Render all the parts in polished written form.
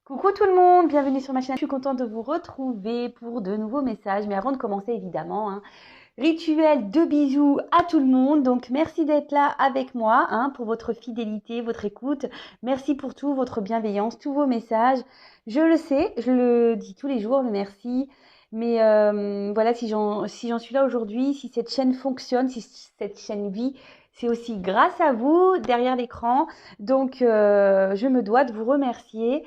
Coucou tout le monde, bienvenue sur ma chaîne. Je suis contente de vous retrouver pour de nouveaux messages. Mais avant de commencer, évidemment, rituel de bisous à tout le monde. Donc merci d'être là avec moi pour votre fidélité, votre écoute. Merci pour tout, votre bienveillance, tous vos messages. Je le sais, je le dis tous les jours, le merci. Mais voilà, si j'en suis là aujourd'hui, si cette chaîne fonctionne, si cette chaîne vit, c'est aussi grâce à vous derrière l'écran. Donc je me dois de vous remercier.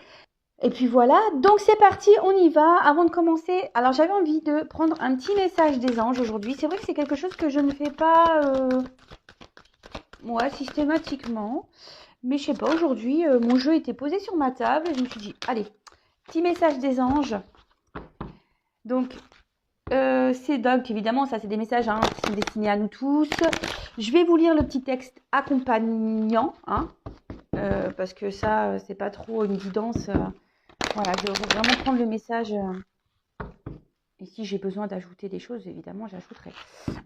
Et puis voilà, donc c'est parti, on y va. Avant de commencer, alors j'avais envie de prendre un petit message des anges aujourd'hui. C'est vrai que c'est quelque chose que je ne fais pas moi systématiquement. Mais je sais pas, aujourd'hui, mon jeu était posé sur ma table et je me suis dit, allez, petit message des anges. Donc, c'est donc évidemment, ça c'est des messages qui sont destinés à nous tous. Je vais vous lire le petit texte accompagnant, parce que ça, c'est pas trop une guidance. Voilà, je vais vraiment prendre le message. Et si j'ai besoin d'ajouter des choses, évidemment, j'ajouterai.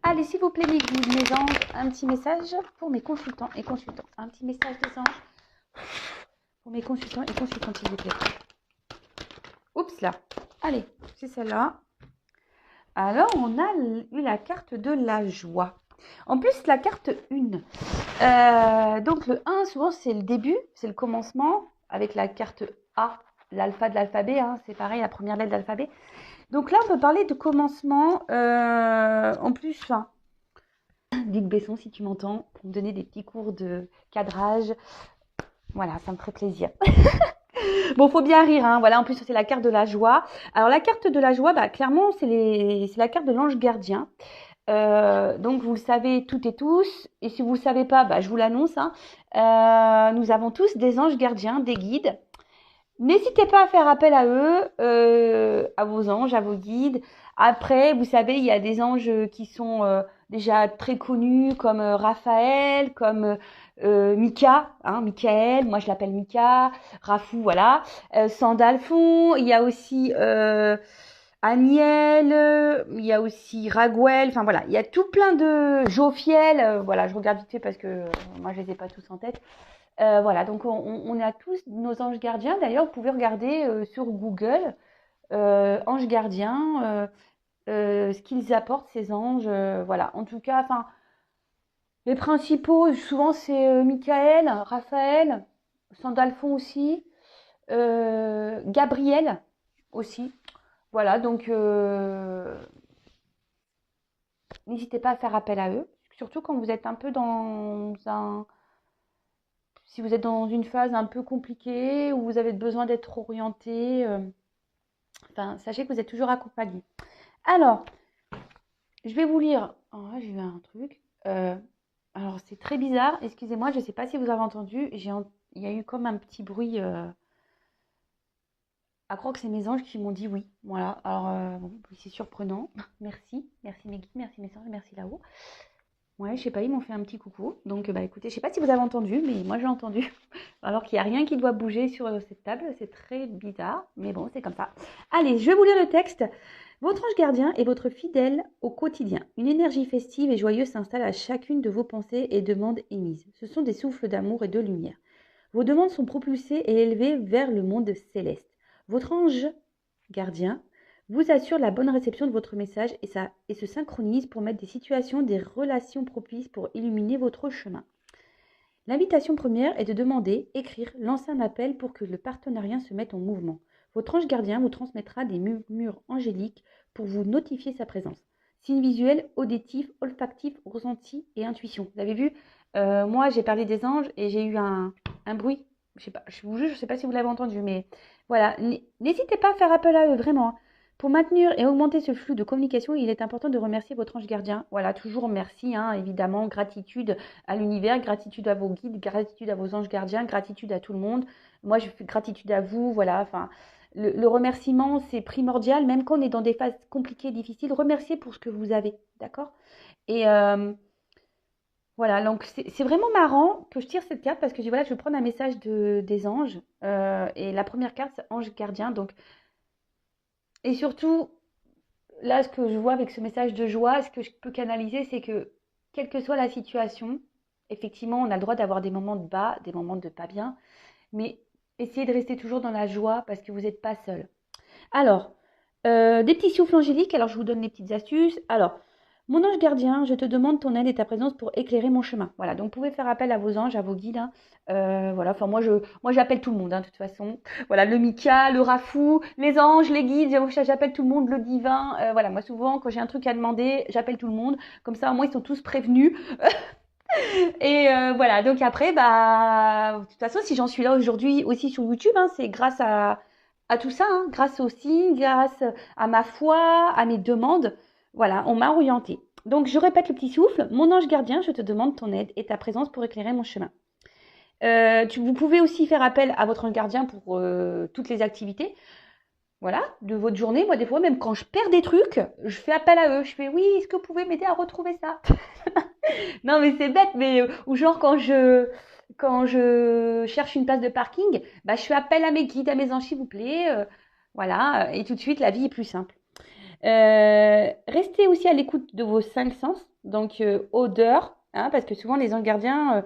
Allez, s'il vous plaît, mes guides, mes anges, un petit message pour mes consultants et consultantes. Un petit message des anges pour mes consultants et consultantes, s'il vous plaît. Oups, là. Allez, c'est celle-là. Alors, on a eu la carte de la joie. En plus, la carte 1. Donc, le 1, souvent, c'est le début, c'est le commencement, avec la carte A, l'alpha de l'alphabet. C'est pareil, la première lettre de l'alphabet. Donc là, on peut parler de commencement. En plus, Luc Besson, si tu m'entends, pour me donner des petits cours de cadrage. Voilà, ça me ferait plaisir. Bon, faut bien rire, Voilà, en plus, c'est la carte de la joie. Alors, la carte de la joie, clairement, c'est la carte de l'ange gardien. Donc, vous le savez toutes et tous. Et si vous ne le savez pas, je vous l'annonce. Nous avons tous des anges gardiens, des guides. N'hésitez pas à faire appel à eux, à vos anges, à vos guides. Après, vous savez, il y a des anges qui sont déjà très connus, comme Raphaël, comme Michael, moi je l'appelle Mika, Rafou, voilà. Sandalphon, il y a aussi Aniel, il y a aussi Raguel, enfin voilà, il y a tout plein de Jophiel, voilà, je regarde vite fait parce que moi je les ai pas tous en tête. Voilà, donc on a tous nos anges gardiens. D'ailleurs, vous pouvez regarder sur Google anges gardiens, ce qu'ils apportent ces anges. Voilà, en tout cas, les principaux, souvent c'est Michael, Raphaël, Sandalphon aussi, Gabriel aussi. Voilà, donc n'hésitez pas à faire appel à eux, surtout quand vous êtes un peu si vous êtes dans une phase un peu compliquée où vous avez besoin d'être orienté, sachez que vous êtes toujours accompagné. Alors, je vais vous lire. Oh, j'ai eu un truc. Alors, c'est très bizarre. Excusez-moi, je ne sais pas si vous avez entendu. Il y a eu comme un petit bruit. À croire que c'est mes anges qui m'ont dit oui. Voilà. Alors, oui, c'est surprenant. Merci. Merci mes guides, merci mes anges, merci là-haut. Ouais, je sais pas, ils m'ont fait un petit coucou. Donc, écoutez, je sais pas si vous avez entendu, mais moi j'ai entendu. Alors qu'il n'y a rien qui doit bouger sur cette table. C'est très bizarre, mais bon, c'est comme ça. Allez, je vais vous lire le texte. Votre ange gardien est votre fidèle au quotidien. Une énergie festive et joyeuse s'installe à chacune de vos pensées et demandes émises. Ce sont des souffles d'amour et de lumière. Vos demandes sont propulsées et élevées vers le monde céleste. Votre ange gardien vous assure la bonne réception de votre message et se synchronise pour mettre des situations, des relations propices pour illuminer votre chemin. L'invitation première est de demander, écrire, lancer un appel pour que le partenariat se mette en mouvement. Votre ange gardien vous transmettra des murmures angéliques pour vous notifier sa présence. Signes visuels, auditifs, olfactifs, ressentis et intuition. Vous avez vu, moi j'ai parlé des anges et j'ai eu un bruit. Je sais pas, je vous jure, je ne sais pas si vous l'avez entendu, mais voilà. N'hésitez pas à faire appel à eux, vraiment. Pour maintenir et augmenter ce flux de communication, il est important de remercier votre ange gardien. Voilà, toujours merci, évidemment, gratitude à l'univers, gratitude à vos guides, gratitude à vos anges gardiens, gratitude à tout le monde. Moi, je fais gratitude à vous, voilà, le remerciement, c'est primordial, même quand on est dans des phases compliquées, difficiles, remerciez pour ce que vous avez, d'accord? Et voilà, donc c'est vraiment marrant que je tire cette carte parce que je vais prendre un message des anges, et la première carte, c'est ange gardien, donc, et surtout, là, ce que je vois avec ce message de joie, ce que je peux canaliser, c'est que, quelle que soit la situation, effectivement, on a le droit d'avoir des moments de bas, des moments de pas bien, mais essayez de rester toujours dans la joie parce que vous n'êtes pas seul. Alors, des petits souffles angéliques. Alors, je vous donne les petites astuces. Alors, mon ange gardien, je te demande ton aide et ta présence pour éclairer mon chemin. Voilà, donc vous pouvez faire appel à vos anges, à vos guides, hein. Voilà, enfin moi j'appelle tout le monde, hein, de toute façon. Voilà, le Mika, le Rafou, les anges, les guides, j'appelle tout le monde, le divin. Voilà, moi souvent quand j'ai un truc à demander, j'appelle tout le monde. Comme ça, au moins ils sont tous prévenus. Et voilà, donc après, bah, de toute façon, si j'en suis là aujourd'hui aussi sur YouTube, hein, c'est grâce à tout ça, hein, grâce aux signes, grâce à ma foi, à mes demandes. Voilà, on m'a orienté. Donc, je répète le petit souffle. Mon ange gardien, je te demande ton aide et ta présence pour éclairer mon chemin. Vous pouvez aussi faire appel à votre ange gardien pour toutes les activités. Voilà, de votre journée. Moi, des fois, même quand je perds des trucs, je fais appel à eux. Je fais, oui, est-ce que vous pouvez m'aider à retrouver ça? Non, mais c'est bête, mais ou genre quand je cherche une place de parking, bah, je fais appel à mes guides, à mes anges, s'il vous plaît. Voilà, et tout de suite, la vie est plus simple. Restez aussi à l'écoute de vos 5 sens, donc odeur, hein, parce que souvent les anges gardiens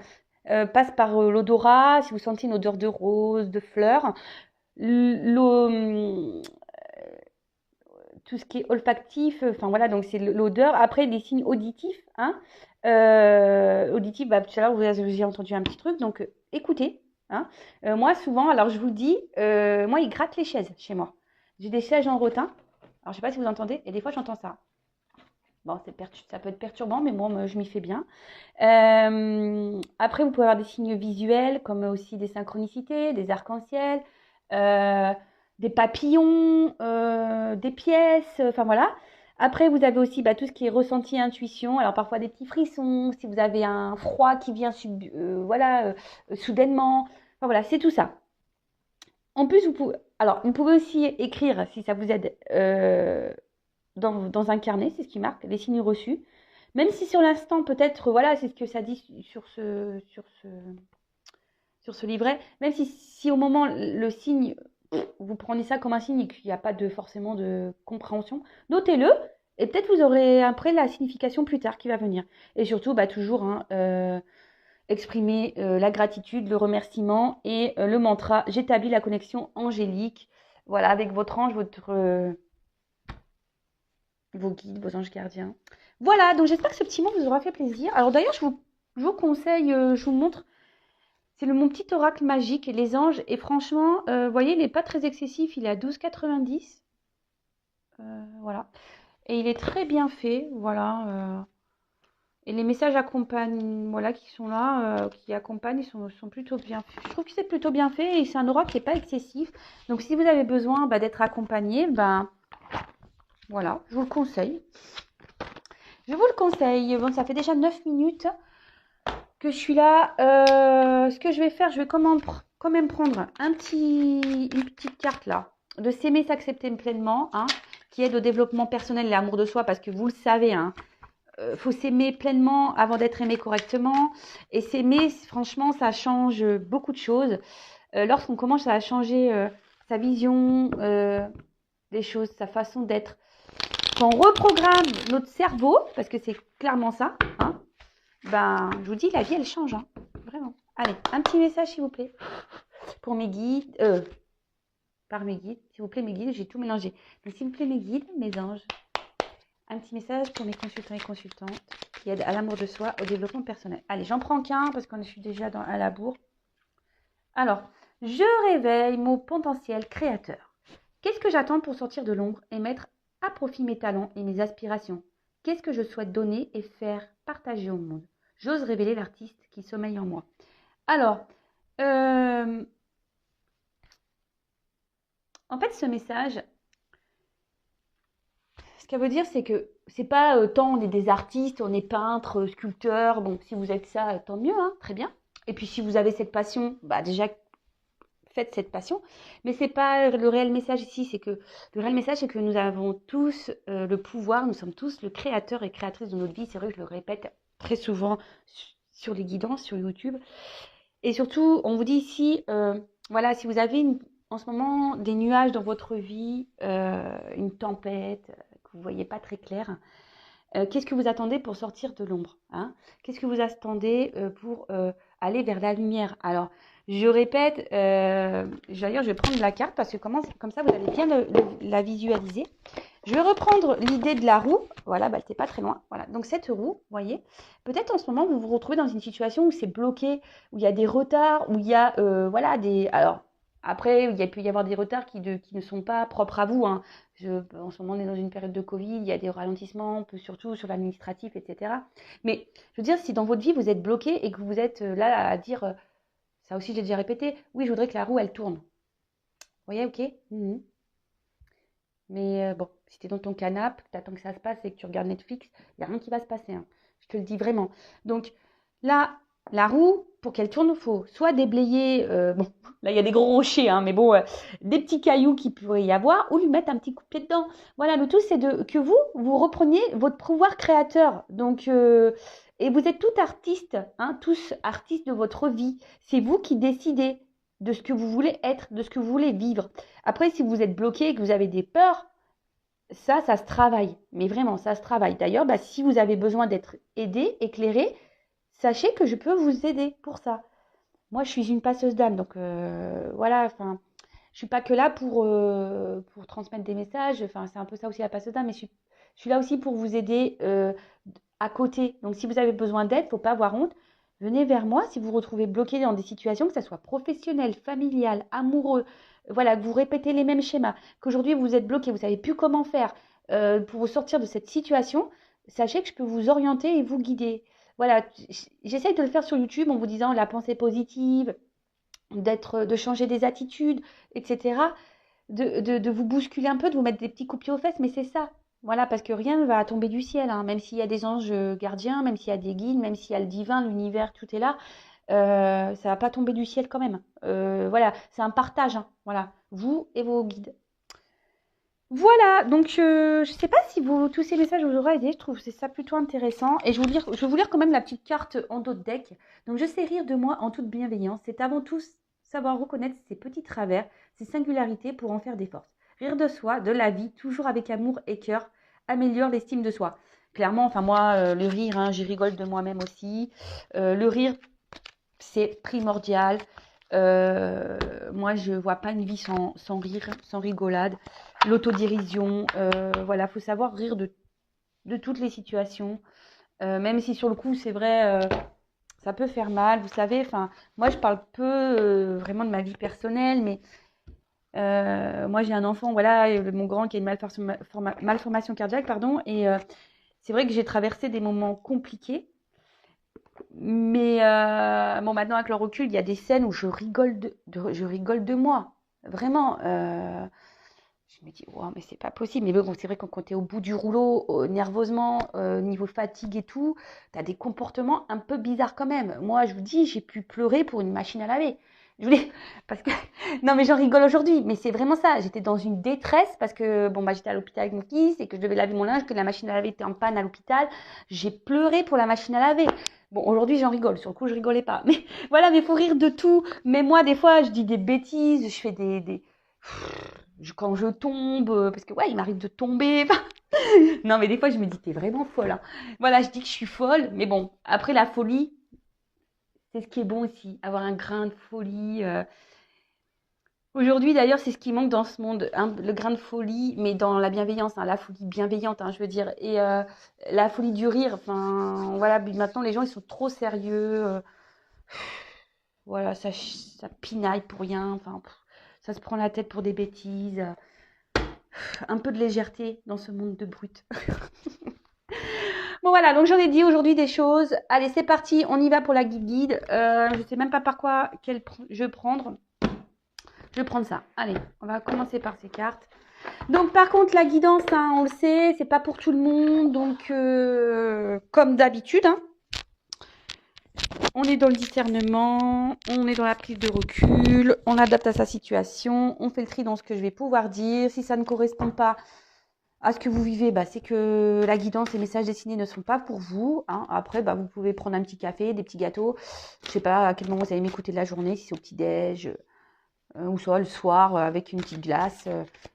passent par l'odorat. Si vous sentez une odeur de rose, de fleurs, tout ce qui est olfactif, enfin voilà, donc c'est l'odeur. Après, les signes auditifs, hein. Auditifs, bah, tout à l'heure, vous avez entendu un petit truc, donc écoutez. Hein. Moi, souvent, alors je vous le dis, moi, ils grattent les chaises chez moi. J'ai des chaises en rotin. Alors, je sais pas si vous entendez, et des fois, j'entends ça. Bon, ça peut être perturbant, mais moi, je m'y fais bien. Après, vous pouvez avoir des signes visuels, comme aussi des synchronicités, des arcs-en-ciel, des papillons, des pièces, enfin voilà. Après, vous avez aussi bah, tout ce qui est ressenti, intuition. Alors parfois des petits frissons, si vous avez un froid qui vient voilà, soudainement. Enfin voilà, c'est tout ça. En plus, vous pouvez aussi écrire, si ça vous aide, dans un carnet, c'est ce qui marque, les signes reçus. Même si sur l'instant, peut-être, voilà, c'est ce que ça dit sur ce livret, même si au moment, le signe, vous prenez ça comme un signe et qu'il n'y a pas forcément de compréhension, notez-le et peut-être vous aurez après la signification plus tard qui va venir. Et surtout, bah, toujours, hein, exprimer la gratitude, le remerciement et le mantra. J'établis la connexion angélique, voilà, avec votre ange, vos guides, vos anges gardiens. Voilà, donc j'espère que ce petit mot vous aura fait plaisir. Alors d'ailleurs, je vous conseille, je vous montre, c'est mon petit oracle magique, les anges. Et franchement, vous voyez, il n'est pas très excessif, il est à 12,90. Voilà. Et il est très bien fait, voilà. Et les messages accompagnent, voilà, qui sont là, qui accompagnent, ils sont plutôt bien faits. Je trouve que c'est plutôt bien fait et c'est un oracle qui n'est pas excessif. Donc si vous avez besoin d'être accompagné, voilà, je vous le conseille. Je vous le conseille. Bon, ça fait déjà 9 minutes que je suis là. Ce que je vais faire, je vais quand même prendre une petite carte là, de s'aimer, s'accepter pleinement, hein, qui aide au développement personnel et à l'amour de soi, parce que vous le savez, hein, faut s'aimer pleinement avant d'être aimé correctement. Et s'aimer, franchement, ça change beaucoup de choses. Lorsqu'on commence à changer sa vision des choses, sa façon d'être, quand on reprogramme notre cerveau, parce que c'est clairement ça, hein, je vous dis, la vie, elle change, hein, vraiment. Allez, un petit message, s'il vous plaît, pour mes guides, par mes guides, s'il vous plaît, mes guides, j'ai tout mélangé. Donc, s'il vous plaît, mes guides, mes anges, un petit message pour mes consultants et consultantes qui aident à l'amour de soi, au développement personnel. Allez, j'en prends qu'un parce que je suis déjà à la bourre. Alors, je réveille mon potentiel créateur. Qu'est-ce que j'attends pour sortir de l'ombre et mettre à profit mes talents et mes aspirations? Qu'est-ce que je souhaite donner et faire partager au monde? J'ose révéler l'artiste qui sommeille en moi. Alors, en fait, ce message, ce qu'elle veut dire, c'est que c'est pas tant on est des artistes, on est peintres, sculpteurs. Bon, si vous êtes ça, tant mieux, hein, très bien. Et puis si vous avez cette passion, déjà faites cette passion. Mais c'est pas le réel message ici. Le réel message, c'est que nous avons tous le pouvoir. Nous sommes tous le créateur et créatrice de notre vie. C'est vrai que je le répète très souvent sur les guidances, sur YouTube. Et surtout, on vous dit ici, voilà, si vous avez en ce moment des nuages dans votre vie, une tempête que vous ne voyez pas très clair, qu'est-ce que vous attendez pour sortir de l'ombre, hein? Qu'est-ce que vous attendez pour aller vers la lumière? Alors, Je répète, d'ailleurs, je vais prendre la carte parce que comme ça, vous allez bien la visualiser. Je vais reprendre l'idée de la roue. Voilà, bah, elle n'était pas très loin. Voilà, donc cette roue, vous voyez, peut-être en ce moment, vous vous retrouvez dans une situation où c'est bloqué, où il y a des retards, où il y a, voilà, des... Alors, après, il peut y avoir des retards qui ne sont pas propres à vous, hein. En ce moment, on est dans une période de Covid, il y a des ralentissements, surtout sur l'administratif, etc. Mais je veux dire, si dans votre vie, vous êtes bloqué et que vous êtes là à dire, ça aussi, j'ai déjà répété, oui, je voudrais que la roue, elle tourne. Vous voyez, ok. Mais bon, si tu es dans ton canapé, tu attends que ça se passe et que tu regardes Netflix, il n'y a rien qui va se passer, hein. Je te le dis vraiment. Donc là, la roue, pour qu'elle tourne, il faut soit déblayer, bon, là il y a des gros rochers, hein, mais bon, des petits cailloux qui pourraient y avoir, ou lui mettre un petit coup de pied dedans. Voilà, le tout c'est que vous repreniez votre pouvoir créateur. Donc, et vous êtes tous artistes, hein, tous artistes de votre vie. C'est vous qui décidez de ce que vous voulez être, de ce que vous voulez vivre. Après, si vous êtes bloqué et que vous avez des peurs, ça se travaille. Mais vraiment, ça se travaille. D'ailleurs, bah, si vous avez besoin d'être aidé, éclairé, sachez que je peux vous aider pour ça. Moi, je suis une passeuse d'âme, donc voilà. Enfin, je suis pas que là pour transmettre des messages. Enfin, c'est un peu ça aussi la passeuse d'âme, mais je suis là aussi pour vous aider à côté. Donc, si vous avez besoin d'aide, faut pas avoir honte. Venez vers moi si vous vous retrouvez bloqué dans des situations, que ce soit professionnel, familial, amoureux, voilà, que vous répétez les mêmes schémas, qu'aujourd'hui vous êtes bloqué, vous ne savez plus comment faire pour vous sortir de cette situation, sachez que je peux vous orienter et vous guider. Voilà, j'essaye de le faire sur YouTube en vous disant la pensée positive, de changer des attitudes, etc. De vous bousculer un peu, de vous mettre des petits coups de pied aux fesses, mais c'est ça. Voilà, parce que rien ne va tomber du ciel, hein. Même s'il y a des anges gardiens, même s'il y a des guides, même s'il y a le divin, l'univers, tout est là, ça va pas tomber du ciel quand même. Voilà, c'est un partage, hein. Voilà, vous et vos guides. Voilà, donc je ne sais pas si tous ces messages vous auront aidé, je trouve c'est ça plutôt intéressant. Et je vais vous lire quand même la petite carte en dos de deck. Donc je sais rire de moi en toute bienveillance, c'est avant tout savoir reconnaître ses petits travers, ses singularités pour en faire des forces. Rire de soi, de la vie, toujours avec amour et cœur, améliore l'estime de soi. Clairement, enfin moi, le rire, hein, j'y rigole de moi-même aussi. Le rire, c'est primordial. Moi, je ne vois pas une vie sans rire, sans rigolade. L'autodérision, voilà, faut savoir rire de toutes les situations. Même si sur le coup, c'est vrai, ça peut faire mal. Vous savez, enfin, moi, je parle peu vraiment de ma vie personnelle, mais moi, j'ai un enfant, voilà, mon grand qui a une malformation cardiaque, pardon, et c'est vrai que j'ai traversé des moments compliqués. Mais bon, maintenant avec le recul, il y a des scènes où je rigole je rigole de moi. Vraiment. Je me dis, wow, mais c'est pas possible. Mais bon, c'est vrai que quand tu es au bout du rouleau, nerveusement, niveau fatigue et tout, tu as des comportements un peu bizarres quand même. Moi, je vous dis, j'ai pu pleurer pour une machine à laver. Je voulais, parce que, non, mais j'en rigole aujourd'hui, mais c'est vraiment ça. J'étais dans une détresse parce que, bon, bah, j'étais à l'hôpital avec mon fils et que je devais laver mon linge, que la machine à laver était en panne à l'hôpital. J'ai pleuré pour la machine à laver. Bon, aujourd'hui, j'en rigole. Sur le coup, je rigolais pas. Mais voilà, mais il faut rire de tout. Mais moi, des fois, je dis des bêtises, je fais quand je tombe, parce que ouais, il m'arrive de tomber. Non, mais des fois, je me dis, t'es vraiment folle, hein. Voilà, je dis que je suis folle, mais bon, après la folie, c'est ce qui est bon aussi, avoir un grain de folie. Aujourd'hui, d'ailleurs, c'est ce qui manque dans ce monde, hein, le grain de folie, mais dans la bienveillance, hein, la folie bienveillante, hein, je veux dire, et la folie du rire. Enfin, voilà, maintenant, les gens, ils sont trop sérieux. Voilà, ça pinaille pour rien. Enfin, ça se prend la tête pour des bêtises. Un peu de légèreté dans ce monde de brutes. Bon voilà, donc j'en ai dit aujourd'hui des choses. Allez, c'est parti, on y va pour la guide. Je ne sais même pas par quoi je vais prendre. Je vais prendre ça. Allez, on va commencer par ces cartes. Donc par contre, la guidance, hein, on le sait, c'est pas pour tout le monde. Donc comme d'habitude, hein, on est dans le discernement, on est dans la prise de recul, on adapte à sa situation, on fait le tri dans ce que je vais pouvoir dire. Si ça ne correspond pas à ce que vous vivez, bah, c'est que la guidance, les messages destinés ne sont pas pour vous, hein. Après, bah, vous pouvez prendre un petit café, des petits gâteaux. Je ne sais pas à quel moment vous allez m'écouter de la journée, si c'est au petit-déj ou soit le soir avec une petite glace.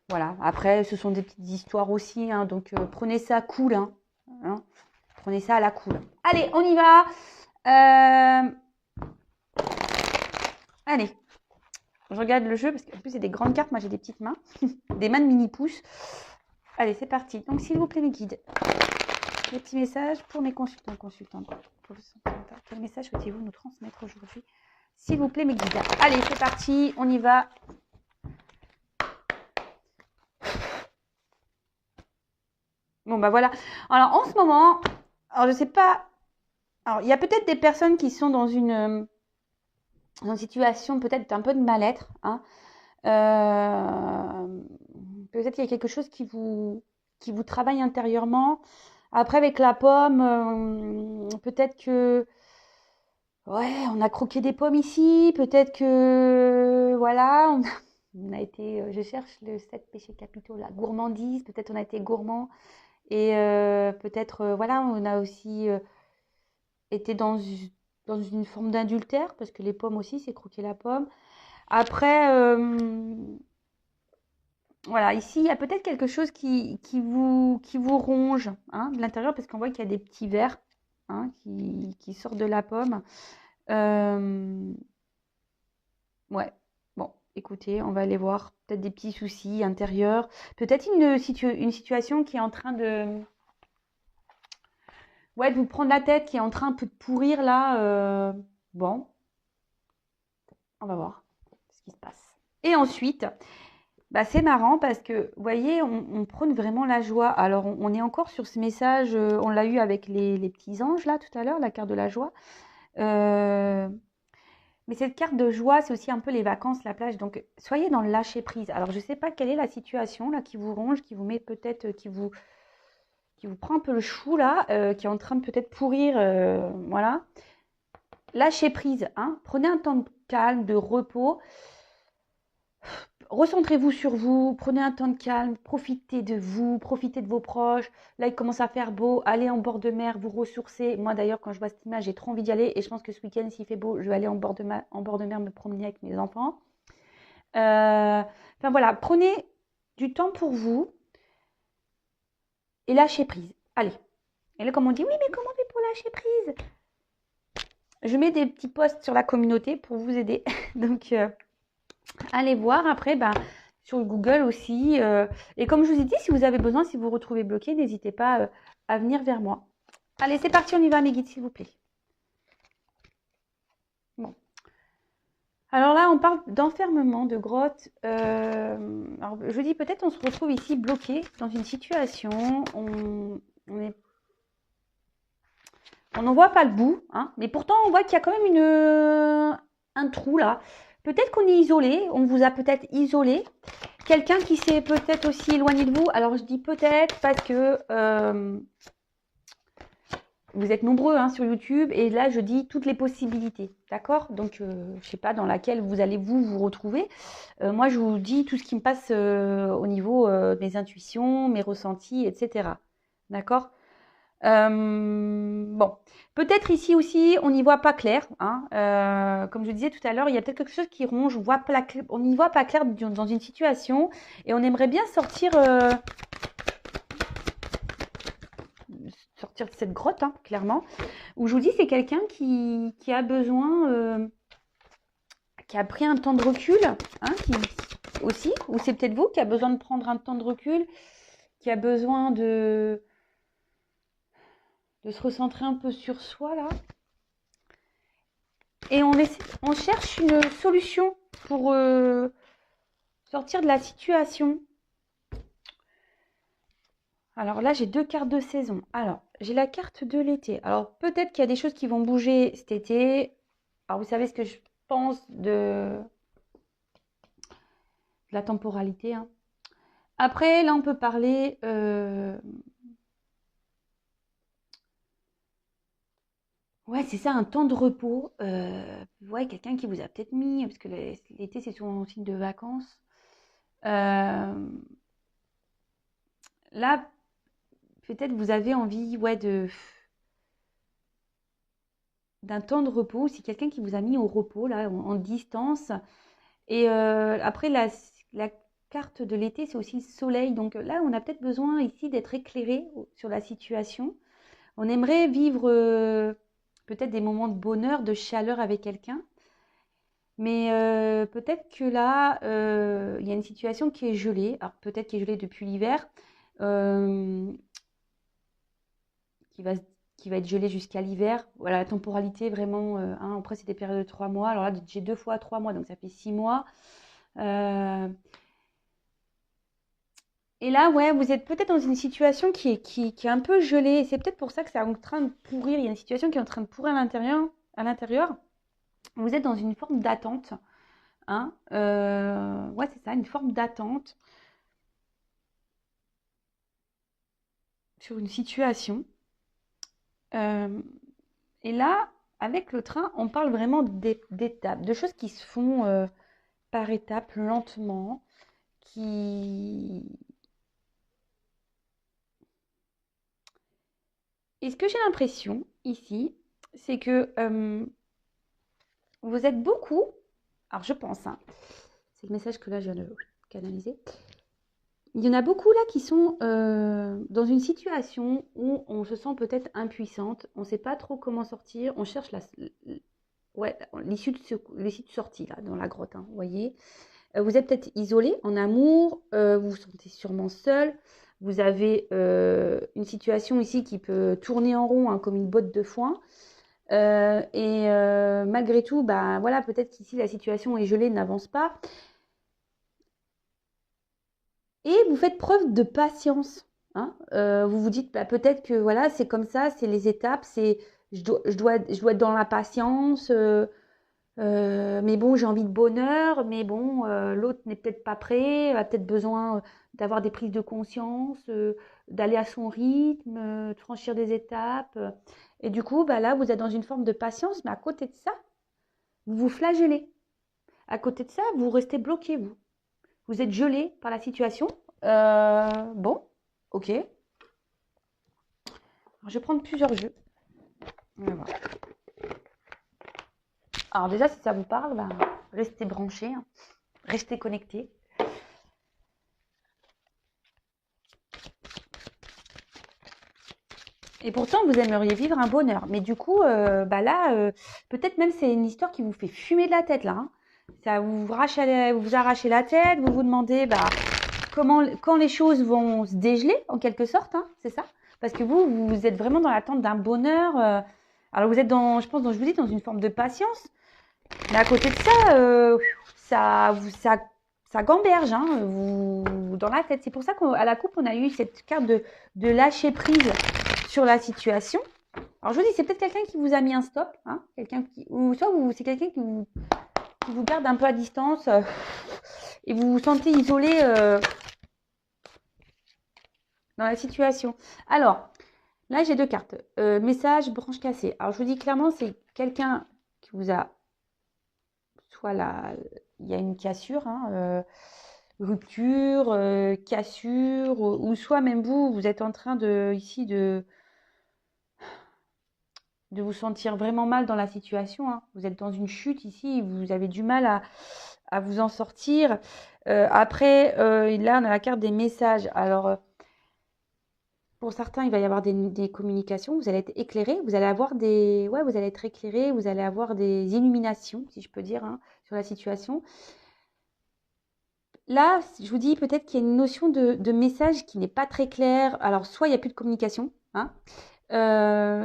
Voilà. Après, ce sont des petites histoires aussi, hein, donc prenez ça cool. Hein. Prenez ça à la cool. Allez, on y va. Allez, je regarde le jeu parce qu'en plus, c'est des grandes cartes. Moi, j'ai des petites mains, des mains de mini-pouces. Allez, c'est parti. Donc, s'il vous plaît, mes guides, les petits messages pour mes consultants, consultantes. Quel message souhaitez-vous nous transmettre aujourd'hui? S'il vous plaît, mes guides. Allez, c'est parti. On y va. Bon, bah voilà. Alors, en ce moment, alors je sais pas. Alors, il y a peut-être des personnes qui sont dans une situation peut-être un peu de mal-être. Hein. Peut-être qu'il y a quelque chose qui vous travaille intérieurement. Après, avec la pomme, peut-être que ouais, on a croqué des pommes ici. Peut-être que voilà, on a été, je cherche le 7 péchés capitaux, la gourmandise. Peut-être on a été gourmand. Et peut-être, voilà, on a aussi été dans une forme d'adultère, parce que les pommes aussi, c'est croquer la pomme. Après, voilà, ici, il y a peut-être quelque chose qui vous ronge hein, de l'intérieur, parce qu'on voit qu'il y a des petits vers hein, qui sortent de la pomme. Ouais, bon, écoutez, on va aller voir peut-être des petits soucis intérieurs. Peut-être une situation qui est en train de vous prendre la tête, qui est en train un peu de pourrir là. Bon, on va voir ce qui se passe. Et ensuite, bah, c'est marrant parce que, vous voyez, on prône vraiment la joie. Alors, on est encore sur ce message, on l'a eu avec les petits anges là tout à l'heure, la carte de la joie. Mais cette carte de joie, c'est aussi un peu les vacances, la plage. Donc, soyez dans le lâcher prise. Alors, je ne sais pas quelle est la situation là qui vous ronge, qui vous met peut-être, qui vous prend un peu le chou là, qui est en train de peut-être pourrir, voilà. Lâchez prise, hein. Prenez un temps de calme, de repos. Recentrez-vous sur vous, prenez un temps de calme, profitez de vous, profitez de vos proches. Là, il commence à faire beau, allez en bord de mer, vous ressourcer. Moi, d'ailleurs, quand je vois cette image, j'ai trop envie d'y aller. Et je pense que ce week-end, s'il fait beau, je vais aller en bord de mer me promener avec mes enfants. Enfin voilà, prenez du temps pour vous et lâchez prise. Allez. Et là, comme on dit, oui, mais comment on fait pour lâcher prise? Je mets des petits posts sur la communauté pour vous aider. Donc, allez voir après, sur Google aussi. Et comme je vous ai dit, si vous avez besoin, si vous vous retrouvez bloqué, n'hésitez pas à venir vers moi. Allez, c'est parti, on y va, mes guides, s'il vous plaît. Bon. Alors là, on parle d'enfermement, de grotte. Alors, je dis peut-être on se retrouve ici bloqué dans une situation. On n'en voit pas le bout, hein, mais pourtant on voit qu'il y a quand même un trou là. Peut-être qu'on est isolé, on vous a peut-être isolé. Quelqu'un qui s'est peut-être aussi éloigné de vous. Alors je dis peut-être parce que vous êtes nombreux hein, sur YouTube et là je dis toutes les possibilités, d'accord? Donc je ne sais pas dans laquelle vous allez vous retrouver. Moi je vous dis tout ce qui me passe au niveau de mes intuitions, mes ressentis, etc. D'accord? Bon, peut-être ici aussi, on n'y voit pas clair. Hein. Comme je disais tout à l'heure, il y a peut-être quelque chose qui ronge, on n'y voit pas clair dans une situation et on aimerait bien sortir de cette grotte, hein, clairement. Où je vous dis, c'est quelqu'un qui a besoin, qui a pris un temps de recul, hein, aussi, ou c'est peut-être vous qui a besoin de prendre un temps de recul, qui a besoin de se recentrer un peu sur soi, là. Et on cherche une solution pour sortir de la situation. Alors là, j'ai deux cartes de saison. Alors, j'ai la carte de l'été. Alors, peut-être qu'il y a des choses qui vont bouger cet été. Alors, vous savez ce que je pense de la temporalité. Hein. Après, là, on peut parler... Ouais, c'est ça, un temps de repos. Ouais, quelqu'un qui vous a peut-être mis, parce que l'été, c'est souvent un signe de vacances. Là, peut-être vous avez envie, ouais, d'un temps de repos. C'est quelqu'un qui vous a mis au repos, là, en distance. Et après, la carte de l'été, c'est aussi le soleil. Donc là, on a peut-être besoin ici d'être éclairé sur la situation. On aimerait vivre peut-être des moments de bonheur, de chaleur avec quelqu'un. Mais peut-être que là, il y a une situation qui est gelée. Alors peut-être qui est gelée depuis l'hiver, euh, qui va, qui va être gelée jusqu'à l'hiver. Voilà, la temporalité vraiment. Hein, après, c'est des périodes de 3 mois. Alors là, j'ai 2 fois 3 mois, donc ça fait 6 mois. Euh, et là, ouais, vous êtes peut-être dans une situation qui est un peu gelée. Et c'est peut-être pour ça que c'est en train de pourrir. Il y a une situation qui est en train de pourrir à l'intérieur. À l'intérieur. Vous êtes dans une forme d'attente. Hein, ouais, c'est ça, une forme d'attente sur une situation. Euh, et là, avec le train, on parle vraiment d'étapes, de choses qui se font par étapes, lentement, qui... Et ce que j'ai l'impression ici, c'est que vous êtes beaucoup, alors je pense, hein, c'est le message que là je viens de canaliser, il y en a beaucoup là qui sont dans une situation où on se sent peut-être impuissante, on ne sait pas trop comment sortir, on cherche ouais, l'issue de sortie là, dans la grotte, hein, vous voyez. Vous êtes peut-être isolé en amour, vous vous sentez sûrement seul, vous avez une situation ici qui peut tourner en rond, hein, comme une botte de foin. Malgré tout, bah, voilà, peut-être qu'ici la situation est gelée, n'avance pas. Et vous faites preuve de patience. Hein. Vous vous dites, bah, peut-être que voilà, c'est comme ça, c'est les étapes, je dois être dans la patience, mais bon, j'ai envie de bonheur, mais bon, l'autre n'est peut-être pas prêt, a peut-être besoin d'avoir des prises de conscience, d'aller à son rythme, de franchir des étapes. Et du coup, bah, là, vous êtes dans une forme de patience, mais à côté de ça, vous vous flagellez. À côté de ça, vous restez bloqué, vous. Vous êtes gelé par la situation. Bon, ok. Alors, je vais prendre plusieurs jeux. On va voir. Alors déjà, si ça vous parle, ben, restez branchés, hein. Restez connectés. Et pourtant, vous aimeriez vivre un bonheur. Mais du coup, bah là, peut-être même c'est une histoire qui vous fait fumer de la tête là. Hein. Ça vous arrachez la tête, vous vous demandez bah, quand les choses vont se dégeler en quelque sorte, hein, c'est ça. Parce que vous êtes vraiment dans l'attente d'un bonheur. Alors vous êtes je pense, je vous dis, dans une forme de patience. Mais à côté de ça, ça gamberge hein, dans la tête. C'est pour ça qu'à la coupe, on a eu cette carte de lâcher prise sur la situation. Alors je vous dis, c'est peut-être quelqu'un qui vous a mis un stop, hein, ou soit c'est quelqu'un qui vous garde un peu à distance et vous vous sentez isolé dans la situation. Alors, là j'ai 2 cartes. Message, branche cassée. Alors je vous dis clairement, c'est quelqu'un qui vous a soit là, il y a une cassure, hein, rupture, cassure, ou soit même vous êtes en train ici de vous sentir vraiment mal dans la situation. Hein. Vous êtes dans une chute ici, vous avez du mal à vous en sortir. Après, là, on a la carte des messages. Alors, pour certains, il va y avoir des communications, vous allez être éclairé, vous allez avoir ouais, vous allez être éclairé, vous allez avoir des illuminations, si je peux dire, hein, sur la situation. Là, je vous dis peut-être qu'il y a une notion de message qui n'est pas très claire. Alors, soit il n'y a plus de communication, hein,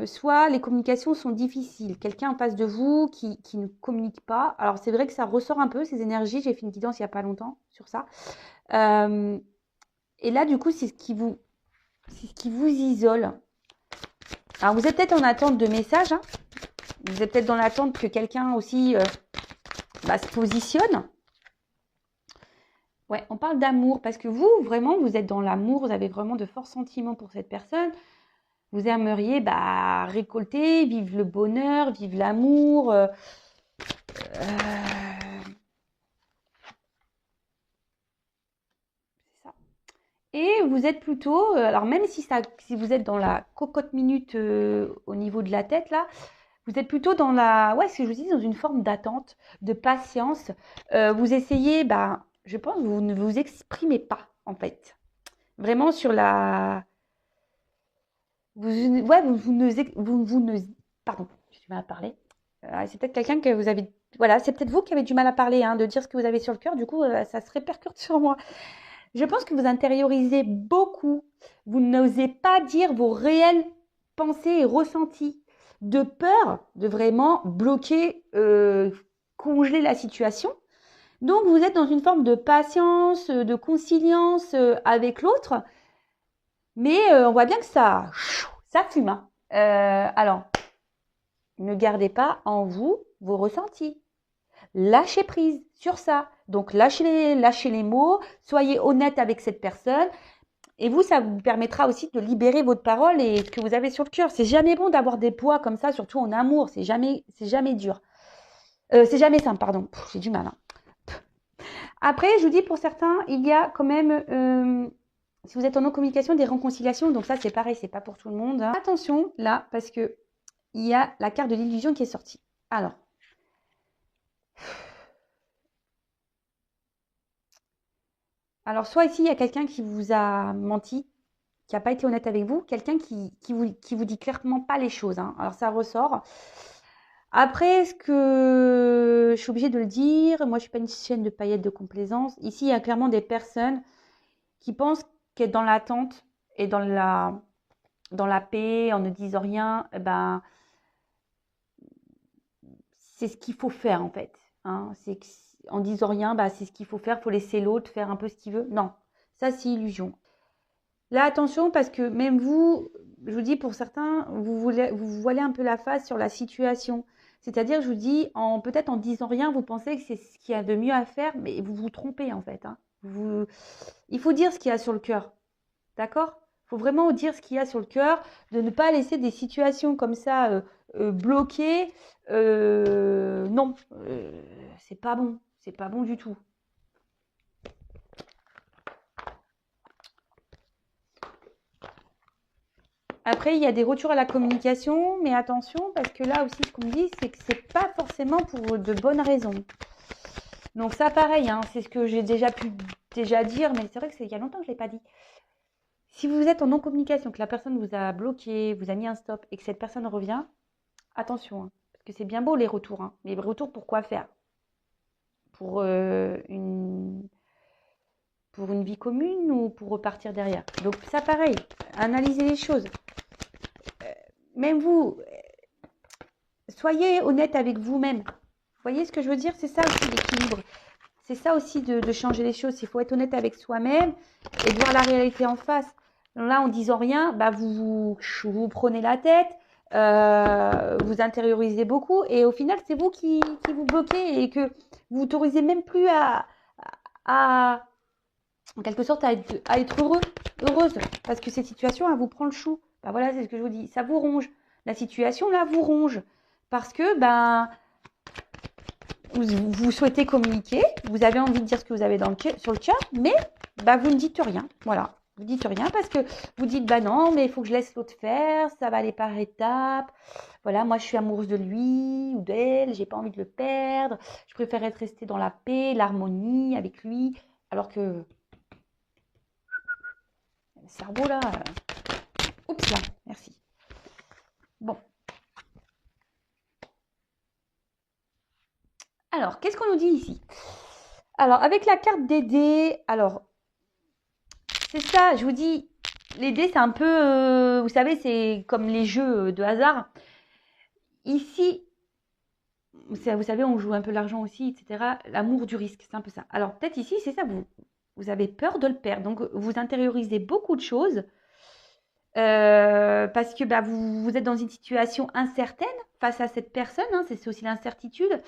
soit les communications sont difficiles. Quelqu'un en face de vous qui ne communique pas. Alors, c'est vrai que ça ressort un peu, ces énergies. J'ai fait une guidance il n'y a pas longtemps sur ça. Et là, du coup, c'est ce qui vous isole. Alors, vous êtes peut-être en attente de messages. Hein. Vous êtes peut-être dans l'attente que quelqu'un aussi se positionne. Ouais, on parle d'amour parce que vous, vraiment, vous êtes dans l'amour, vous avez vraiment de forts sentiments pour cette personne. Vous aimeriez récolter, vivre le bonheur, vivre l'amour. C'est ça. Et vous êtes plutôt, alors même si vous êtes dans la cocotte minute au niveau de la tête là, vous êtes plutôt dans ce que je vous dis, dans une forme d'attente, de patience. Vous essayez, je pense, vous ne vous exprimez pas en fait. Vraiment sur ouais, vous ne, pardon, je vais mal parler. C'est peut-être quelqu'un que vous avez voilà, c'est peut-être vous qui avez du mal à parler, hein, de dire ce que vous avez sur le cœur. Du coup, ça se répercute sur moi. Je pense que vous intériorisez beaucoup. Vous n'osez pas dire vos réelles pensées et ressentis, de peur de vraiment bloquer, congeler la situation. Donc, vous êtes dans une forme de patience, de conciliance avec l'autre. Mais on voit bien que ça fume, hein. Alors, ne gardez pas en vous vos ressentis. Lâchez prise sur ça. Donc, lâchez les mots, soyez honnête avec cette personne. Et vous, ça vous permettra aussi de libérer votre parole et ce que vous avez sur le cœur. C'est jamais bon d'avoir des poids comme ça, surtout en amour. C'est jamais dur. C'est jamais simple, pardon. J'ai du mal, hein. Après, je vous dis, pour certains, il y a quand même, si vous êtes en non-communication, des réconciliations. Donc ça, c'est pareil, c'est pas pour tout le monde, hein. Attention, là, parce que il y a la carte de l'illusion qui est sortie. Alors, soit ici, il y a quelqu'un qui vous a menti, qui n'a pas été honnête avec vous, quelqu'un qui vous dit clairement pas les choses, hein. Alors, ça ressort. Après, est-ce que je suis obligée de le dire? Moi, je suis pas une chaîne de paillettes de complaisance. Ici, il y a clairement des personnes qui pensent qu'être dans l'attente et dans la paix, en ne disant rien, eh ben, c'est ce qu'il faut faire en fait, hein. En disant rien, bah, c'est ce qu'il faut faire, il faut laisser l'autre faire un peu ce qu'il veut. Non, ça c'est illusion. Là, attention, parce que même vous, je vous dis pour certains, vous voilez un peu la face sur la situation. C'est-à-dire, je vous dis, peut-être en disant rien, vous pensez que c'est ce qu'il y a de mieux à faire, mais vous vous trompez en fait, hein. Il faut dire ce qu'il y a sur le cœur, d'accord? Il faut vraiment dire ce qu'il y a sur le cœur, de ne pas laisser des situations comme ça bloquées. Non, c'est pas bon, c'est pas bon du tout. Après, il y a des retours à la communication, mais attention, parce que là aussi, ce qu'on me dit, c'est que c'est pas forcément pour de bonnes raisons. Donc ça, pareil, hein, c'est ce que j'ai déjà pu dire, mais c'est vrai que c'est il y a longtemps que je l'ai pas dit. Si vous êtes en non-communication, que la personne vous a bloqué, vous a mis un stop, et que cette personne revient, attention, hein, parce que c'est bien beau les retours, hein, mais les retours pour quoi faire? Pour une vie commune ou pour repartir derrière? Donc ça, pareil, analysez les choses. Même vous, soyez honnête avec vous-même. Vous voyez ce que je veux dire? C'est ça aussi l'équilibre. C'est ça aussi de changer les choses. Il faut être honnête avec soi-même et de voir la réalité en face. Là, en disant rien, bah vous prenez la tête, vous intériorisez beaucoup et au final, c'est vous qui vous bloquez et que vous autorisez même plus à en quelque sorte, à être heureuse. Parce que cette situation, elle vous prend le chou. Ben voilà, c'est ce que je vous dis. Ça vous ronge. La situation, là, vous ronge. Parce que, vous souhaitez communiquer, vous avez envie de dire ce que vous avez sur le cœur, mais vous ne dites rien. Voilà. Vous ne dites rien parce que vous dites, non, mais il faut que je laisse l'autre faire, ça va aller par étapes. Voilà, moi, je suis amoureuse de lui ou d'elle, j'ai pas envie de le perdre. Je préfère être restée dans la paix, l'harmonie avec lui. Alors que le cerveau, là, oups, là, merci. Bon. Alors, qu'est-ce qu'on nous dit ici? Alors, avec la carte des dés, alors, c'est ça, je vous dis, les dés, c'est un peu, vous savez, c'est comme les jeux de hasard. Ici, vous savez, on joue un peu l'argent aussi, etc. L'amour du risque, c'est un peu ça. Alors, peut-être ici, c'est ça, vous avez peur de le perdre. Donc, vous intériorisez beaucoup de choses parce que vous êtes dans une situation incertaine face à cette personne, hein, c'est aussi l'incertitude.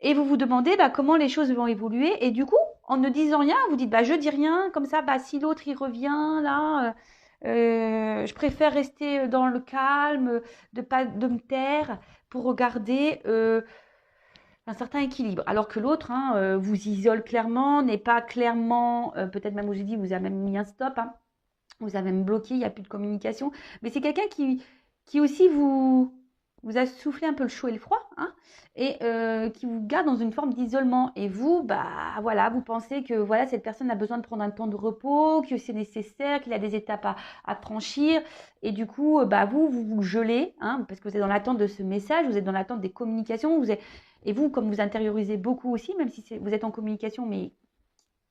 Et vous vous demandez comment les choses vont évoluer. Et du coup, en ne disant rien, vous dites je dis rien. Comme ça, si l'autre il revient là, je préfère rester dans le calme, de me taire pour regarder un certain équilibre. Alors que l'autre vous isole clairement, n'est pas clairement, peut-être même, j'ai dit, vous avez même mis un stop, hein, vous avez même bloqué, il n'y a plus de communication. Mais c'est quelqu'un qui aussi vous a soufflé un peu le chaud et le froid, hein, et qui vous garde dans une forme d'isolement. Et vous, voilà, vous pensez que voilà, cette personne a besoin de prendre un temps de repos, que c'est nécessaire, qu'il a des étapes à franchir. Et du coup, vous gelez, hein, parce que vous êtes dans l'attente de ce message, vous êtes dans l'attente des communications, Et vous, comme vous intériorisez beaucoup aussi, même si vous êtes en communication, mais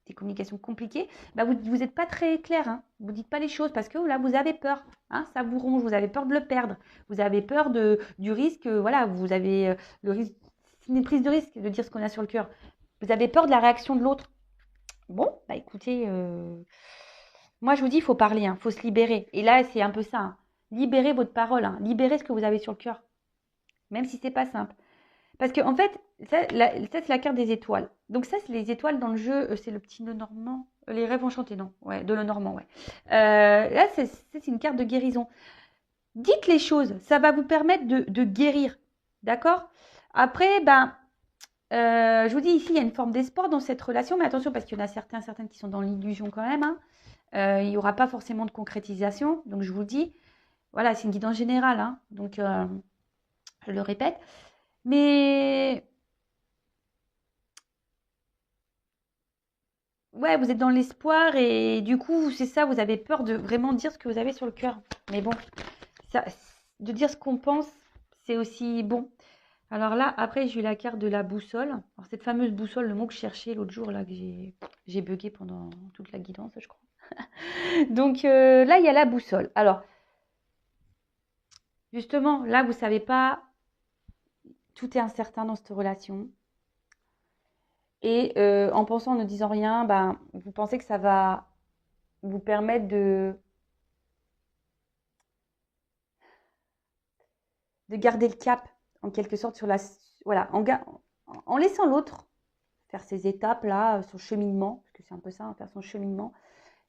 des communications compliquées, bah vous n'êtes pas très clair. Hein. Vous ne dites pas les choses parce que là, vous avez peur. Hein, ça vous ronge, vous avez peur de le perdre. Vous avez peur du risque. Voilà, vous avez le risque. C'est une prise de risque de dire ce qu'on a sur le cœur. Vous avez peur de la réaction de l'autre. Bon, bah écoutez, moi je vous dis, il faut parler, il faut se libérer. Et là, c'est un peu ça. Hein. Libérez votre parole, libérez ce que vous avez sur le cœur. Même si c'est pas simple. Parce qu'en fait, ça c'est la carte des étoiles. Donc ça, c'est les étoiles dans le jeu, c'est le petit Lenormand. Les rêves enchantés, non. Ouais, de Lenormand, ouais. Là, c'est une carte de guérison. Dites les choses, ça va vous permettre de guérir. D'accord? Après, je vous dis ici, il y a une forme d'espoir dans cette relation, mais attention, parce qu'il y en a certaines qui sont dans l'illusion quand même. Hein. Il n'y aura pas forcément de concrétisation. Donc, je vous dis, voilà, c'est une guidance générale. Hein. Donc, je le répète. Mais ouais, vous êtes dans l'espoir et du coup, c'est ça, vous avez peur de vraiment dire ce que vous avez sur le cœur. Mais bon, ça, de dire ce qu'on pense, c'est aussi bon. Alors là, après, j'ai eu la carte de la boussole. Alors cette fameuse boussole, le mot que je cherchais l'autre jour, là, que j'ai bugué pendant toute la guidance, je crois. Donc là, il y a la boussole. Alors, justement, là, vous savez pas, tout est incertain dans cette relation. Et en pensant, en ne disant rien, vous pensez que ça va vous permettre de garder le cap, en quelque sorte, sur la... Voilà, en laissant l'autre faire ses étapes, là, son cheminement, parce que c'est un peu ça, faire son cheminement.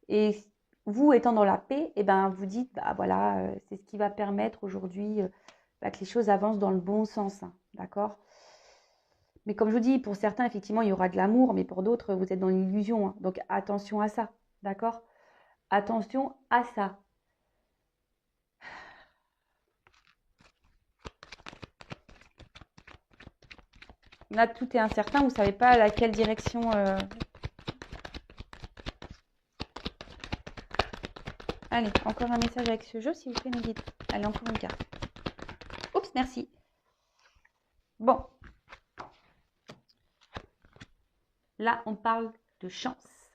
Et vous, étant dans la paix, vous dites, voilà, c'est ce qui va permettre aujourd'hui que les choses avancent dans le bon sens, hein, d'accord ? Mais comme je vous dis, pour certains, effectivement, il y aura de l'amour, mais pour d'autres, vous êtes dans l'illusion. Hein. Donc, attention à ça, d'accord ? Attention à ça. Là, tout est incertain, vous ne savez pas laquelle direction... Allez, encore un message avec ce jeu, s'il vous plaît, mes guides. Allez, encore une carte. Oups, merci. Bon. Là, on parle de chance.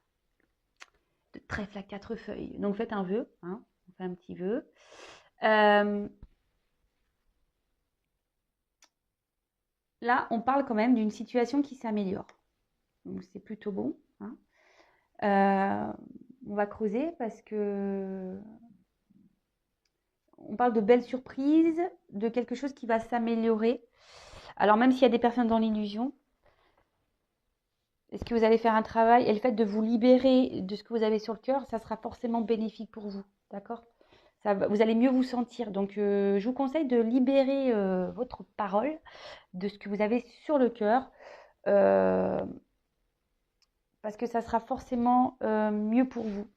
De trèfle à 4 feuilles. Donc, faites un vœu. Hein. On fait un petit vœu. Là, on parle quand même d'une situation qui s'améliore. Donc, c'est plutôt bon. Hein. On va creuser parce que on parle de belles surprises, de quelque chose qui va s'améliorer. Alors, même s'il y a des personnes dans l'illusion, est-ce que vous allez faire un travail? Et le fait de vous libérer de ce que vous avez sur le cœur, ça sera forcément bénéfique pour vous. D'accord? Vous allez mieux vous sentir. Donc, je vous conseille de libérer votre parole de ce que vous avez sur le cœur. Parce que ça sera forcément mieux pour vous.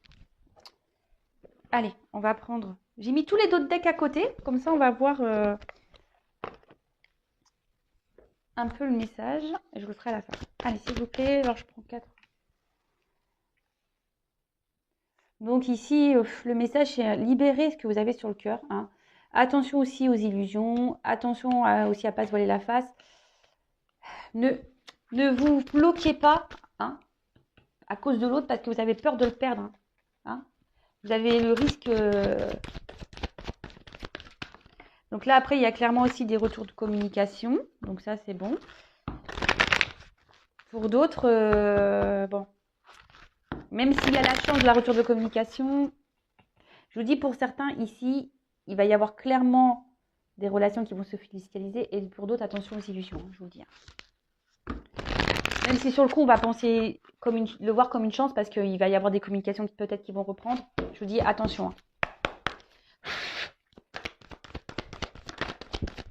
Allez, on va prendre... J'ai mis tous les autres decks à côté. Comme ça, on va voir un peu le message. Et je vous le ferai à la fin. Allez, s'il vous plaît. Alors, je prends 4. Donc ici, le message, c'est libérer ce que vous avez sur le cœur. Hein. Attention aussi aux illusions. Attention aussi à ne pas se voiler la face. Ne vous bloquez pas à cause de l'autre parce que vous avez peur de le perdre. Hein. Vous avez le risque... Donc là, après, il y a clairement aussi des retours de communication. Donc ça, c'est bon. Pour d'autres, bon. Même s'il y a la chance de la retour de communication, je vous dis pour certains, ici, il va y avoir clairement des relations qui vont se fiscaliser. Et pour d'autres, attention aux illusions, je vous le dis. Même si sur le coup, on va penser le voir comme une chance parce qu'il va y avoir des communications peut-être qui vont reprendre. Je vous dis attention. Hein.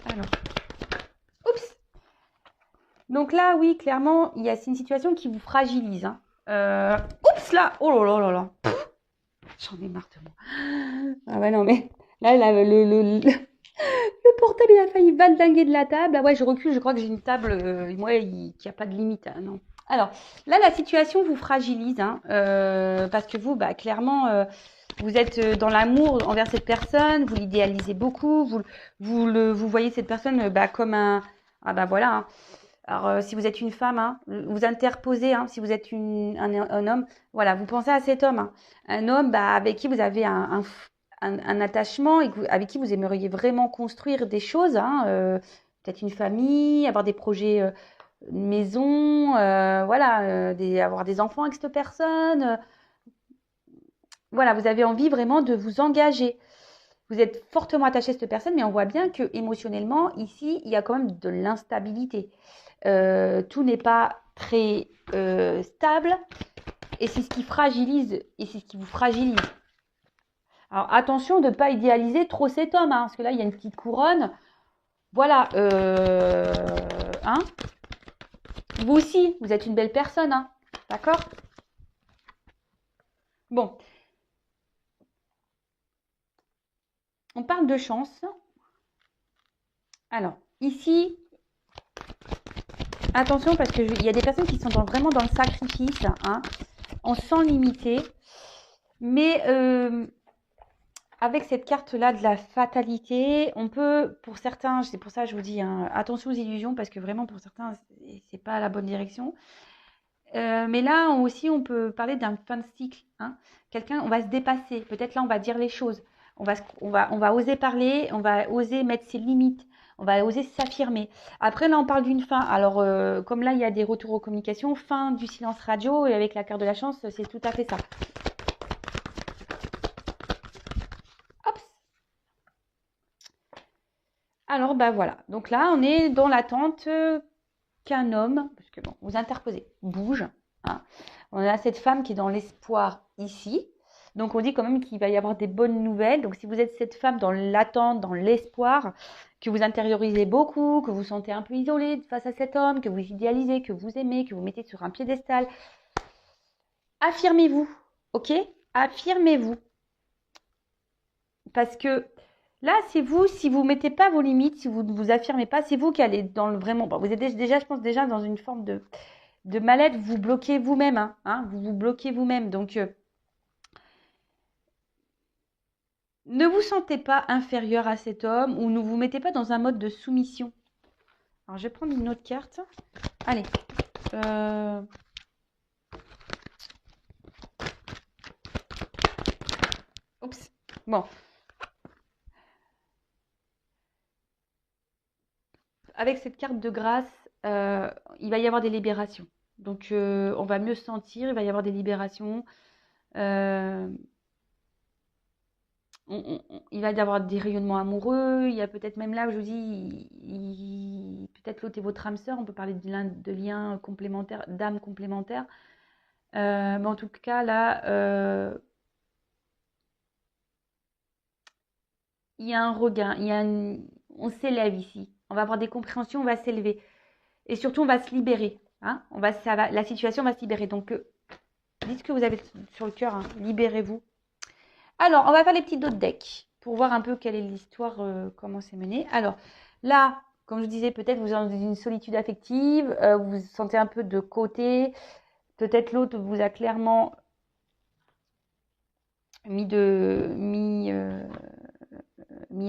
Alors. Oups. Donc là, oui, clairement, c'est une situation qui vous fragilise. Hein. Oups là. Oh là là là là. J'en ai marre de moi. Ah ouais, non, mais là, le portable, il a failli valdinguer de la table. Ah ouais, je recule, je crois que j'ai une table, qui n'a pas de limite. Hein, non. Alors, là, la situation vous fragilise, hein, parce que vous, clairement, vous êtes dans l'amour envers cette personne, vous l'idéalisez beaucoup, vous voyez cette personne comme un... Ah voilà, hein, Alors, si vous êtes une femme, hein, vous interposez, hein, si vous êtes un homme, voilà, vous pensez à cet homme. Hein. Un homme avec qui vous avez un attachement et avec qui vous aimeriez vraiment construire des choses. Hein, peut-être une famille, avoir des projets, une maison, voilà, avoir des enfants avec cette personne. Voilà, vous avez envie vraiment de vous engager. Vous êtes fortement attaché à cette personne, mais on voit bien que émotionnellement, ici, il y a quand même de l'instabilité. Tout n'est pas très stable et c'est ce qui fragilise et c'est ce qui vous fragilise. Alors attention de ne pas idéaliser trop cet homme, hein, parce que là, il y a une petite couronne. Voilà. Hein, vous aussi, vous êtes une belle personne. Hein, d'accord? Bon. On parle de chance. Alors, ici, attention parce qu'il y a des personnes qui sont vraiment dans le sacrifice, hein, en sans limiter. Mais avec cette carte-là de la fatalité, on peut, pour certains, c'est pour ça que je vous dis, hein, attention aux illusions, parce que vraiment pour certains, c'est pas la bonne direction. Mais là aussi, on peut parler d'un fin de cycle. Hein. Quelqu'un, on va se dépasser. Peut-être là, on va dire les choses. On va oser parler, on va oser mettre ses limites. On va oser s'affirmer. Après, là, on parle d'une fin. Alors, comme là, il y a des retours aux communications, fin du silence radio, et avec la carte de la chance, c'est tout à fait ça. Hop. Alors, bah voilà. Donc là, on est dans l'attente qu'un homme, parce que bon, vous interposez, bouge. Hein. On a cette femme qui est dans l'espoir ici. Donc, on dit quand même qu'il va y avoir des bonnes nouvelles. Donc, si vous êtes cette femme dans l'attente, dans l'espoir, que vous intériorisez beaucoup, que vous vous sentez un peu isolé face à cet homme, que vous idéalisez, que vous aimez, que vous mettez sur un piédestal, affirmez-vous, ok? Affirmez-vous. Parce que là, c'est vous, si vous ne mettez pas vos limites, si vous ne vous affirmez pas, c'est vous qui allez dans le vraiment... Bon, vous êtes déjà, je pense, déjà dans une forme de mal-être, vous bloquez vous-même, hein, vous vous bloquez vous-même. Donc, ne vous sentez pas inférieur à cet homme ou ne vous mettez pas dans un mode de soumission. Alors, je vais prendre une autre carte. Allez. Oups. Bon. Avec cette carte de grâce, il va y avoir des libérations. Donc, on va mieux se sentir, il va y avoir des libérations. Il va y avoir des rayonnements amoureux. Il y a peut-être même là, où je vous dis, peut-être l'autre est votre âme sœur. On peut parler de liens complémentaires, d'âmes complémentaires. Mais en tout cas, là, il y a un regain. On s'élève ici. On va avoir des compréhensions, on va s'élever. Et surtout, on va se libérer. Hein, la situation va se libérer. Donc, dites ce que vous avez sur le cœur. Hein, libérez-vous. Alors, on va faire les petits dos de deck pour voir un peu quelle est l'histoire, comment c'est mené. Alors, là, comme je disais, peut-être vous êtes dans une solitude affective, vous vous sentez un peu de côté. Peut-être l'autre vous a clairement mis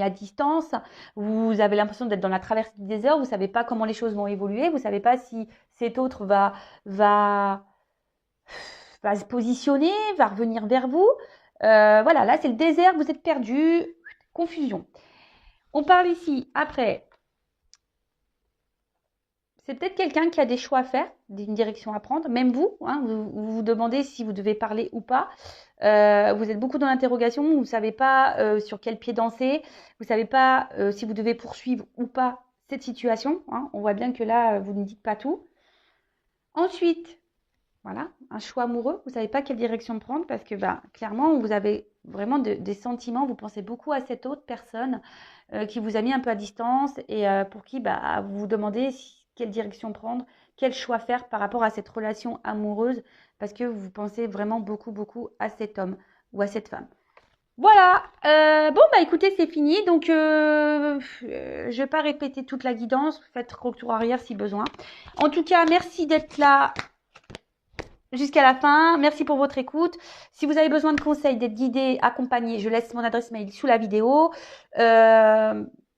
à distance. Vous avez l'impression d'être dans la traversée du désert. Vous ne savez pas comment les choses vont évoluer. Vous ne savez pas si cet autre va se positionner, va revenir vers vous. Voilà, là, c'est le désert. Vous êtes perdu. Confusion. On parle ici, après, c'est peut-être quelqu'un qui a des choix à faire, une direction à prendre. Même vous, hein, vous vous demandez si vous devez parler ou pas. Vous êtes beaucoup dans l'interrogation. Vous ne savez pas sur quel pied danser. Vous ne savez pas si vous devez poursuivre ou pas cette situation. Hein. On voit bien que là, vous ne dites pas tout. Ensuite, voilà, un choix amoureux. Vous ne savez pas quelle direction prendre parce que clairement, vous avez vraiment des sentiments. Vous pensez beaucoup à cette autre personne qui vous a mis un peu à distance et pour qui vous vous demandez quelle direction prendre, quel choix faire par rapport à cette relation amoureuse parce que vous pensez vraiment beaucoup, beaucoup à cet homme ou à cette femme. Voilà, bon écoutez, c'est fini, donc je ne vais pas répéter toute la guidance, faites retour arrière si besoin. En tout cas, merci d'être là jusqu'à la fin. Merci pour votre écoute. Si vous avez besoin de conseils, d'être guidé, accompagné, je laisse mon adresse mail sous la vidéo.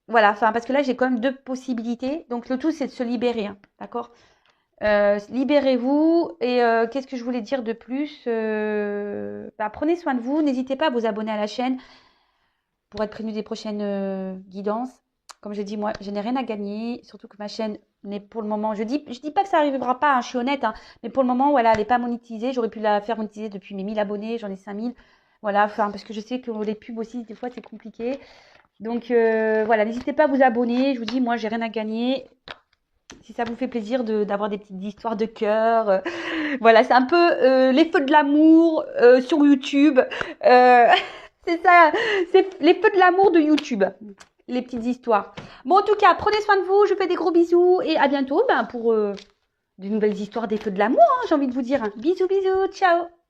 Voilà, enfin, parce que là, j'ai quand même deux possibilités. Donc, le tout, c'est de se libérer, hein, d'accord? Libérez-vous. Et qu'est-ce que je voulais dire de plus? Bah, prenez soin de vous. N'hésitez pas à vous abonner à la chaîne pour être prévenu des prochaines guidances. Comme je dis, moi, je n'ai rien à gagner. Surtout que ma chaîne n'est pour le moment. Je dis pas que ça n'arrivera pas, hein, je suis honnête. Hein, mais pour le moment, voilà, elle n'est pas monétisée. J'aurais pu la faire monétiser depuis mes 1000 abonnés. J'en ai 5000. Voilà, enfin, parce que je sais que les pubs aussi, des fois, c'est compliqué. Donc, voilà, n'hésitez pas à vous abonner. Je vous dis, moi, j'ai rien à gagner. Si ça vous fait plaisir d'avoir des petites histoires de cœur, voilà, c'est un peu les feux de l'amour sur YouTube. Euh, c'est ça, c'est les feux de l'amour de YouTube, les petites histoires. Bon, en tout cas, prenez soin de vous. Je vous fais des gros bisous et à bientôt pour de nouvelles histoires des feux de l'amour, hein, j'ai envie de vous dire. Bisous, bisous, ciao.